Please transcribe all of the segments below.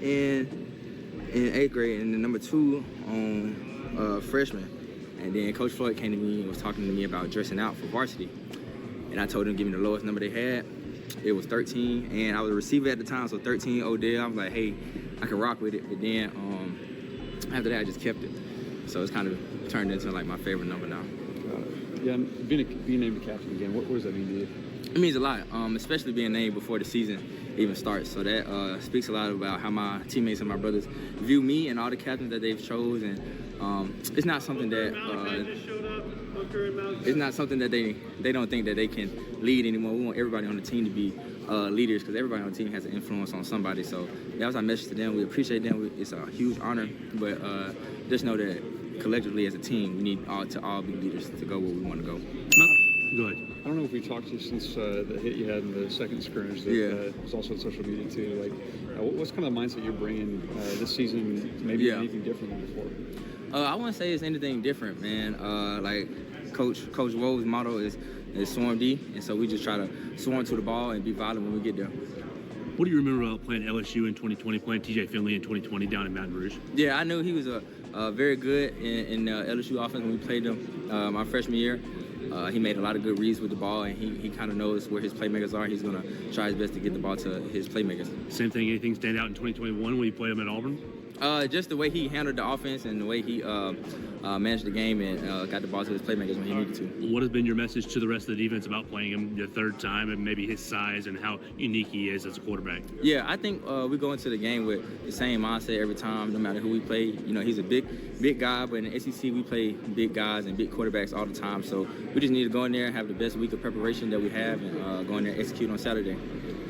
in 8th grade, and then number 2 on freshman. And then Coach Floyd came to me and was talking to me about dressing out for varsity. And I told him to give me the lowest number they had. It was 13, and I was a receiver at the time, so 13 Odell. I was like, hey, I can rock with it. But then after that, I just kept it. So it's kind of turned into like my favorite number now. Yeah, being named the captain again, what does that mean to you? It means a lot, especially being named before the season even starts. So that speaks a lot about how my teammates and my brothers view me and all the captains that they've chosen. It's not something that they don't think that they can lead anymore. We want everybody on the team to be leaders, because everybody on the team has an influence on somebody. So that was our message to them. We appreciate them. It's a huge honor, but just know that collectively as a team, we need to all be leaders to go where we want to go. Go ahead. I don't know if we talked to you since the hit you had in the second scrimmage that was also on social media too. Like, what's kind of mindset you're bringing this season? Maybe anything different than before? I wouldn't say it's anything different, man. Like Coach Woe's motto is swarm D, and so we just try to swarm to the ball and be violent when we get there. What do you remember about playing LSU in 2020, playing TJ Finley in 2020 down in Baton Rouge? Yeah, I knew he was very good in LSU offense when we played them my freshman year. He made a lot of good reads with the ball, and he kind of knows where his playmakers are. He's going to try his best to get the ball to his playmakers. Same thing, anything stand out in 2021 when you played him at Auburn? Just the way he handled the offense and the way he managed the game and got the ball to his playmakers when he needed to. What has been your message to the rest of the defense about playing him the third time, and maybe his size and how unique he is as a quarterback? Yeah, I think we go into the game with the same mindset every time, no matter who we play. You know, he's a big guy, but in the SEC we play big guys and big quarterbacks all the time. So we just need to go in there and have the best week of preparation that we have, and go in there and execute on Saturday.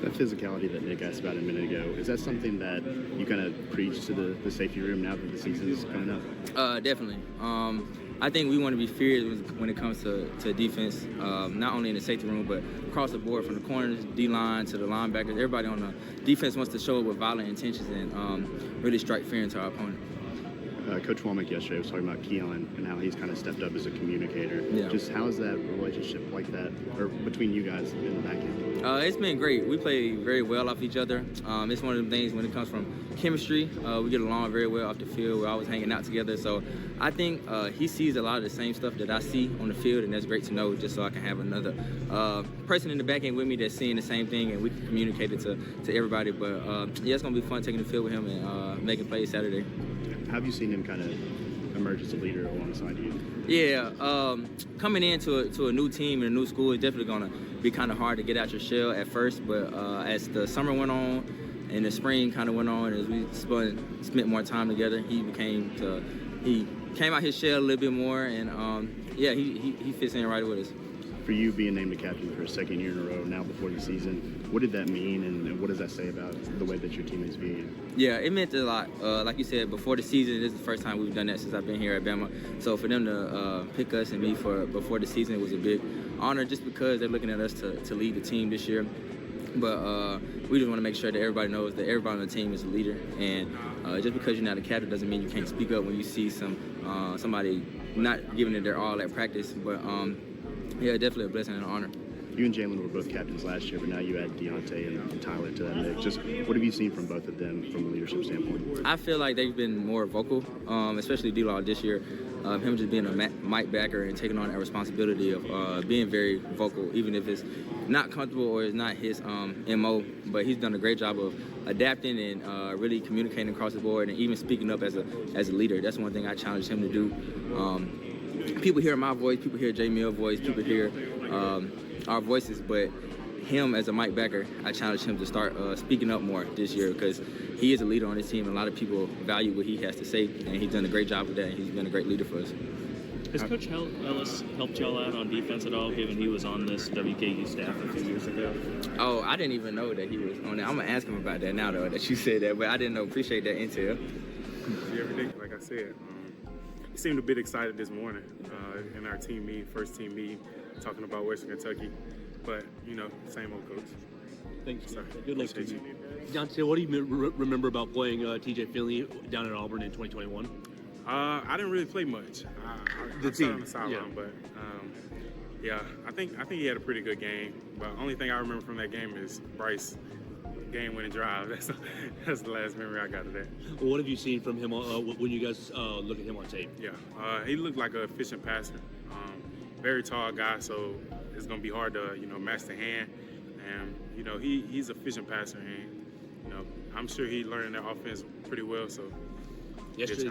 That physicality that Nick asked about a minute ago, is that something that you kind of preach to the safety room now that the season is coming up? Definitely. I think we want to be feared when it comes to defense, not only in the safety room, but across the board, from the corners, D-line to the linebackers. Everybody on the defense wants to show up with violent intentions and really strike fear into our opponent. Coach Womack yesterday was talking about Keelan and how he's kind of stepped up as a communicator. Yeah. Just how is that relationship like that, or between you guys in the back end? It's been great. We play very well off each other. It's one of the things when it comes from chemistry. We get along very well off the field. We're always hanging out together. So I think he sees a lot of the same stuff that I see on the field, and that's great to know, just so I can have another person in the back end with me that's seeing the same thing, and we can communicate it to everybody. But yeah, it's going to be fun taking the field with him and making plays Saturday. How have you seen him kind of emerge as a leader alongside you? Yeah, coming into a new team and a new school is definitely going to be kind of hard to get out your shell at first, but as the summer went on and the spring kind of went on, as we spent more time together, he came out his shell a little bit more, and yeah, he fits in right with us. For you being named the captain for a second year in a row now before the season, what did that mean, and what does that say about the way that your teammates view you? Yeah, it meant a lot. Like you said, before the season, this is the first time we've done that since I've been here at Bama. So for them to pick us and me for before the season was a big honor, just because they're looking at us to lead the team this year. But we just want to make sure that everybody knows that everybody on the team is a leader. And just because you're not a captain doesn't mean you can't speak up when you see somebody not giving it their all at practice. But yeah, definitely a blessing and an honor. You and Jalen were both captains last year, but now you add Deontay and Tyler to that mix. Just what have you seen from both of them from a leadership standpoint? I feel like they've been more vocal, especially D-Law this year. Him just being a mic backer and taking on that responsibility of being very vocal, even if it's not comfortable or it's not his MO. But he's done a great job of adapting and really communicating across the board, and even speaking up as a leader. That's one thing I challenged him to do. People hear my voice, people hear J Mill's voice, people hear our voices, but him as a mic backer, I challenged him to start speaking up more this year, because he is a leader on his team, and a lot of people value what he has to say, and he's done a great job with that, and he's been a great leader for us. Has Coach Ellis helped y'all out on defense at all, given he was on this WKU staff a few years ago? Oh, I didn't even know that he was on there. I'm going to ask him about that now, though, that you said that, but I didn't know. Appreciate that intel. Every day, like I said, he seemed a bit excited this morning in our team meeting, first team meeting, talking about Western Kentucky. But, you know, same old coach. Thanks. So, Good luck to appreciate you. Deontay, what do you remember about playing TJ Finley down at Auburn in 2021? I didn't really play much. I sat on the sideline, but yeah, I think he had a pretty good game. But only thing I remember from that game is Bryce game-winning drive. That's the last memory I got of that. What have you seen from him when you guys look at him on tape? Yeah, he looked like an efficient passer. Very tall guy, so it's gonna be hard to match the hand. And he's an efficient passer, and I'm sure he learned that offense pretty well. So Yesterday,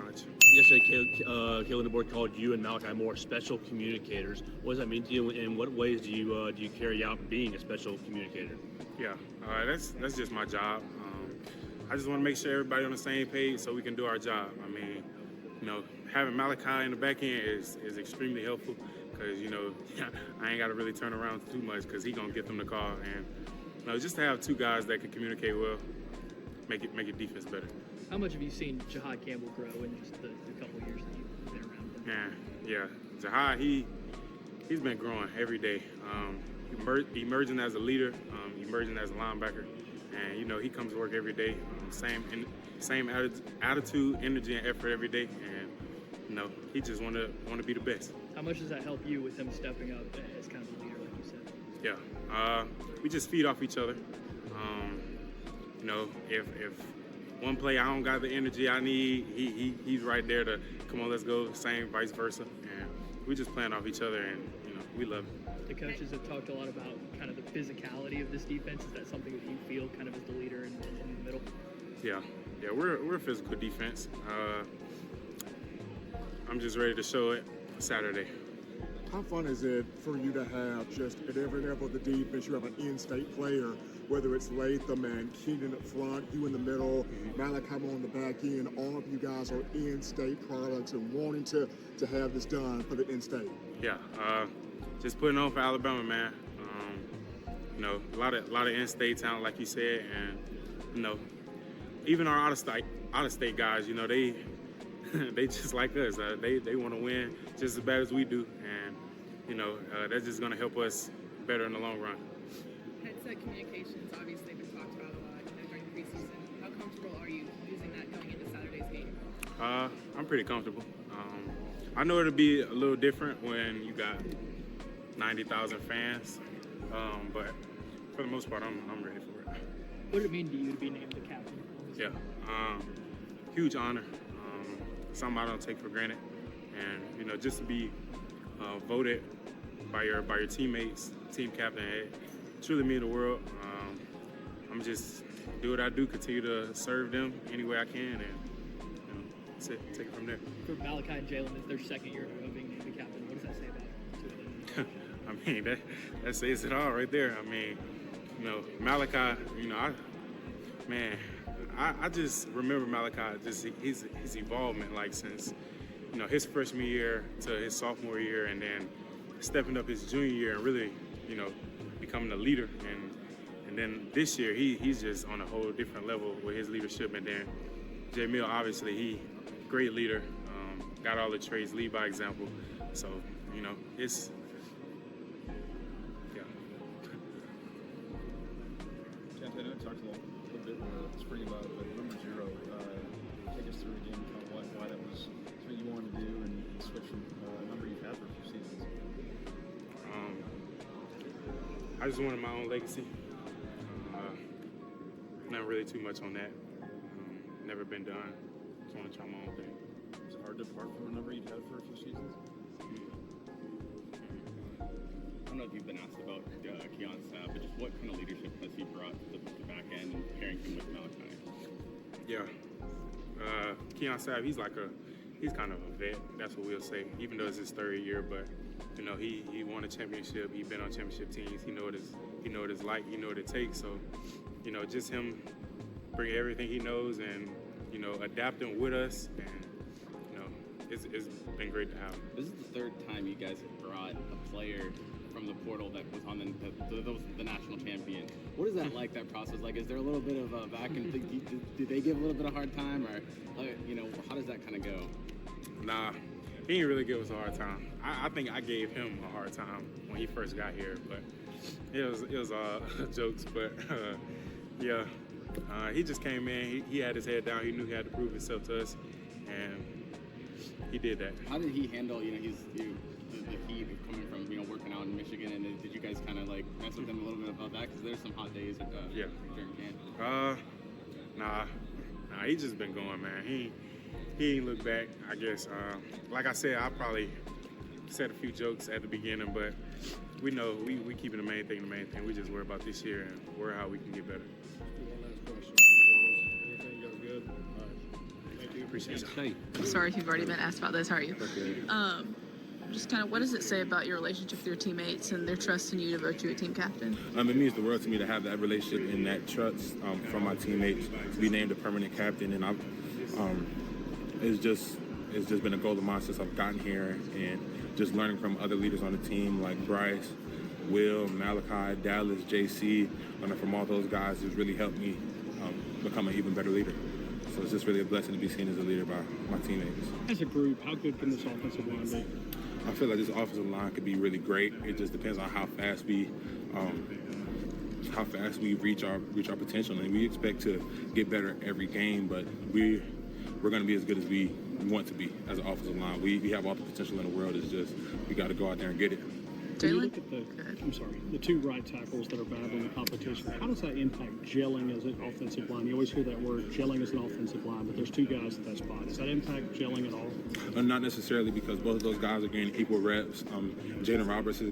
Kalen DeBoer called you and Malachi Moore special communicators. What does that mean to you? In what ways do you carry out being a special communicator? Yeah, that's just my job. I just want to make sure everybody on the same page so we can do our job. I mean, having Malachi in the back end is extremely helpful because I ain't got to really turn around too much because he gonna get them the call, and just to have two guys that can communicate well, make it defense better. How much have you seen Jahad Campbell grow in just the couple of years that you've been around him? Yeah. Jahad, he's been growing every day. Emerging as a leader, emerging as a linebacker, and he comes to work every day. Same attitude, energy, and effort every day, and he just want to be the best. How much does that help you with him stepping up as kind of a leader, like you said? Yeah, we just feed off each other. If one play I don't got the energy I need, he's right there to come on, let's go. Same, vice versa, and we just playing off each other, and we love it. The coaches have talked a lot about kind of the physicality of this defense. Is that something that you feel kind of as the leader in the middle? Yeah, we're a physical defense. I'm just ready to show it Saturday. How fun is it for you to have just at every level of the defense, you have an in-state player, whether it's Latham and Keenan up front, you in the middle, Malachi on the back end, all of you guys are in-state products and wanting to have this done for the in-state? Yeah, just putting on for Alabama, man. A lot of in-state talent, like you said, and even our out-of-state guys, they just like us. They want to win just as bad as we do, and that's just going to help us better in the long run. Headset communications obviously been talked about a lot during preseason. How comfortable are you using that going into Saturday's game? I'm pretty comfortable. I know it'll be a little different when you got 90,000 fans, but for the most part, I'm ready for it. What did it mean to you to be named the captain? Yeah, huge honor. Something I don't take for granted, and just to be voted by your teammates, team captain, it truly means the world. I'm just do what I do, continue to serve them any way I can, and take it from there. For Malachi and Jalen, it's their second year in a row being named the captain. What does that say about them? I mean, that says it all right there. I mean, Malachi, I just remember Malachi, just his involvement, like since, his freshman year to his sophomore year, and then stepping up his junior year and really, becoming a leader. And then this year, he's just on a whole different level with his leadership. And then Jamil, obviously, he great leader, got all the traits, lead by example. So, it's, yeah. I know I talked a little bit in the spring about it, but number 0, take us through again kind of why that was something you wanted to do and switch from a number you've had for a few seasons. I just wanted my own legacy. Not really too much on that. Never been done. Just want to try my own thing. Was it hard to part from a number you've had for a few seasons? I don't know if you've been asked about Keon Sabb, but just what kind of leadership has he brought to the back end and pairing him with Malachi? Yeah. Keon Sabb, he's kind of a vet. That's what we'll say. Even though it's his third year, but he won a championship. He's been on championship teams. He know what it's like. He know what it takes. So, just him bringing everything he knows and adapting with us, and it's been great to have him. This is the third time you guys have brought a player from the portal that was on the national champion. What is that like? That process? Like, is there a little bit of a back and do they give a little bit of hard time, or how does that kind of go? Nah, he didn't really give us a hard time. I think I gave him a hard time when he first got here, but it was all jokes. But yeah, he just came in. He had his head down. He knew he had to prove himself to us, and he did that. How did he handle? The heat coming from working out in Michigan, and did you guys kind of like mess with him a little bit about that? Because there's some hot days during camp. Nah, he just been going, man. He ain't look back, I guess. Like I said, I probably said a few jokes at the beginning, but we know we keeping the main thing. We just worry about this year and worry how we can get better. One last question. Anything go good? All right. Thank you. Appreciate it. Sorry if you've already been asked about this. How are you? Just kind of, what does it say about your relationship with your teammates and their trust in you to vote you a team captain? It means the world to me to have that relationship and that trust from my teammates to be named a permanent captain, and it's just been a goal of mine since I've gotten here, and just learning from other leaders on the team like Bryce, Will, Malachi, Dallas, JC, learning from all those guys has really helped me become an even better leader. So it's just really a blessing to be seen as a leader by my teammates. As a group, how good can this offensive line be? I feel like this offensive line could be really great. It just depends on how fast we reach our potential, and we expect to get better every game. But we're going to be as good as we want to be as an offensive line. We have all the potential in the world. It's just we got to go out there and get it. When you look at the two right tackles that are battling the competition, how does that impact gelling as an offensive line? You always hear that word, gelling as an offensive line, but there's two guys at that spot. Does that impact gelling at all? Not necessarily, because both of those guys are getting equal reps. Jaden Roberts has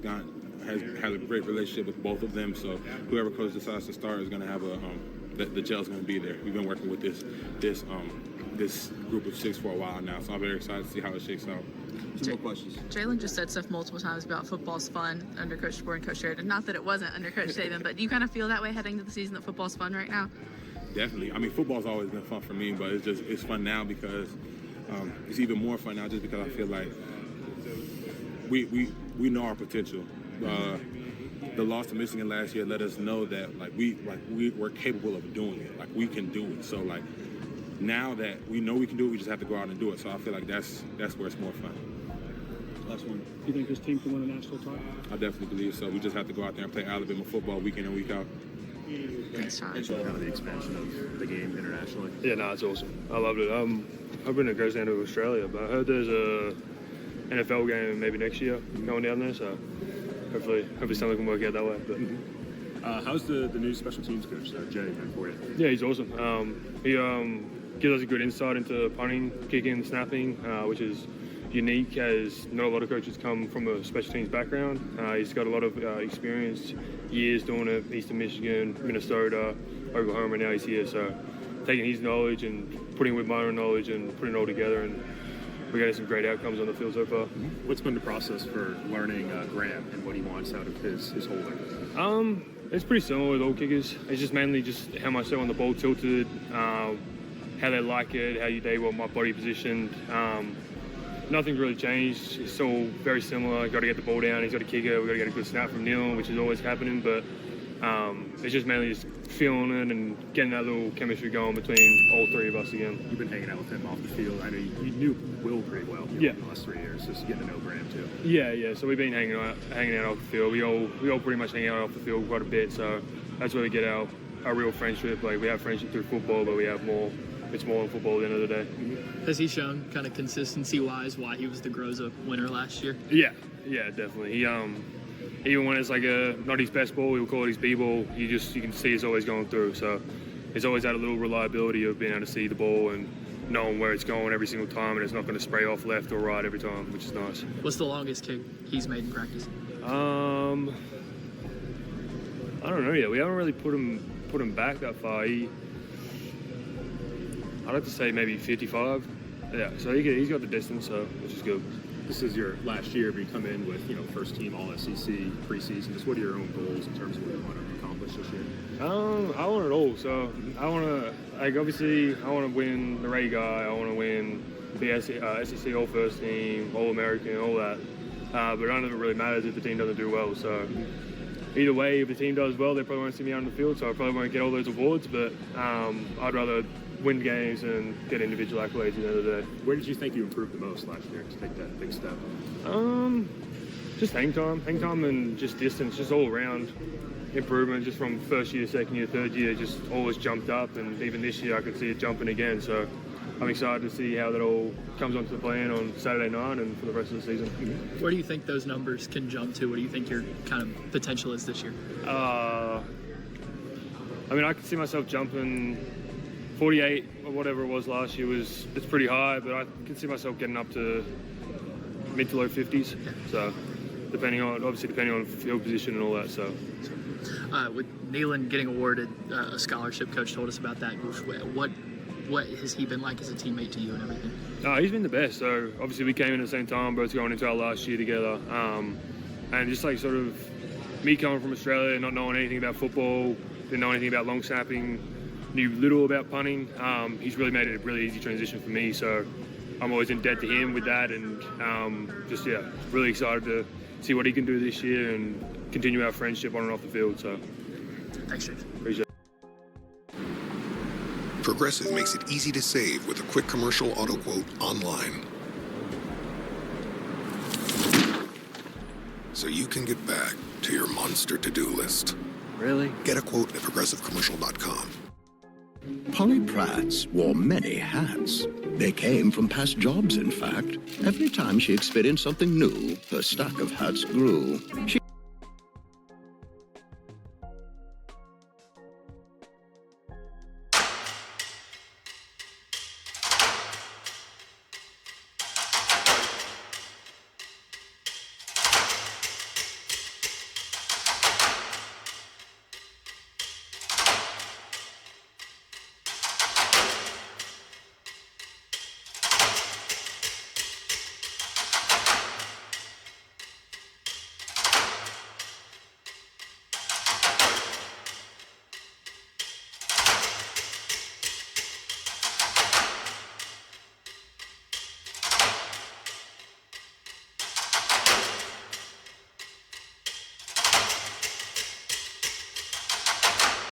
a great relationship with both of them, so whoever coach decides to start is going to have the gel's going to be there. We've been working with this group of six for a while now, so I'm very excited to see how it shakes out. Two more questions. Jalen just said stuff multiple times about football's fun under Coach DeBoer and Coach Sheridan. Not that it wasn't under Coach Saban, but do you kind of feel that way heading to the season, that football's fun right now? Definitely. I mean, football's always been fun for me, but it's fun now because it's even more fun now just because I feel like we know our potential. The loss to Michigan last year let us know that we're capable of doing it. Like, we can do it. So like, now that we know we can do it, we just have to go out and do it. So I feel like that's where it's more fun. Last one. Do you think this team can win a national title? I definitely believe so. We just have to go out there and play Alabama football week in and week out. Thanks, Sean. Kind of the expansion of the game internationally. Yeah, no, it's awesome. I loved it. I've been to go down to Australia, but I heard there's a NFL game maybe next year going down there, so hopefully something can work out that way. But how's the new special teams coach, Jay, been for you? yeah, he's awesome. He gives us a good insight into punting, kicking, snapping, which is unique, as not a lot of coaches come from a special teams background. He's got a lot of experience, years doing it, Eastern Michigan, Minnesota, Oklahoma, and now he's here. So taking his knowledge and putting with my own knowledge and putting it all together, and we're getting some great outcomes on the field so far. What's been the process for learning Graham and what he wants out of his holding? It's pretty similar with all kickers. It's just mainly just how much they want the ball tilted, how they like it, how they want my body positioned. Nothing's really changed. It's all very similar. Got to get the ball down. He's got to kick it. We've got to get a good snap from Neil, which is always happening. But it's just mainly just feeling it and getting that little chemistry going between all three of us again. You've been hanging out with him off the field. I know you knew Will pretty well in the last 3 years, just getting to know Graham too. Yeah. So we've been hanging out off the field. We all pretty much hang out off the field quite a bit. So that's where we get our real friendship. Like, we have friendship through football, but we have more. It's more in football at the end of the day. Has he shown kind of consistency-wise why he was the Groza winner last year? Yeah, definitely. He even when it's like not his best ball, we'll call it his B-ball. You can see it's always going through. So he's always had a little reliability of being able to see the ball and knowing where it's going every single time, and it's not going to spray off left or right every time, which is nice. What's the longest kick he's made in practice? I don't know yet. We haven't really put him back that far. I'd have to say maybe 55. Yeah, so he's got the distance, so which is good. This is your last year, but you come in with first team All SEC preseason. Just what are your own goals in terms of what you want to accomplish this year? I want it all. So I want to obviously I want to win the Ray Guy. I want to win the SEC All First Team, All American, all that. But none of it really matters if the team doesn't do well. So either way, if the team does well, they probably won't see me out on the field, so I probably won't get all those awards. But I'd rather win games and get individual accolades at the end of the day. Where did you think you improved the most last year to take that big step? Just hang time and just distance, just all around improvement, just from first year, second year, third year, just always jumped up, and even this year I could see it jumping again. So I'm excited to see how that all comes onto the plan on Saturday night and for the rest of the season. Where do you think those numbers can jump to? What do you think your kind of potential is this year? I mean, I could see myself jumping 48 or whatever it was last year. It's pretty high, but I can see myself getting up to mid to low 50s. So depending on field position and all that. So with Nealon getting awarded a scholarship, coach told us about that. What has he been like as a teammate to you and everything? He's been the best. So obviously we came in at the same time, both going into our last year together, and just like sort of me coming from Australia, not knowing anything about football, didn't know anything about long snapping, knew little about punting. He's really made it a really easy transition for me. So I'm always in debt to him with that, and really excited to see what he can do this year and continue our friendship on and off the field. So thanks, James. Appreciate it. Progressive makes it easy to save with a quick commercial auto quote online. So you can get back to your monster to-do list. Really? Get a quote at progressivecommercial.com. Polly Pratt's wore many hats. They came from past jobs, in fact. Every time she experienced something new, her stack of hats grew. She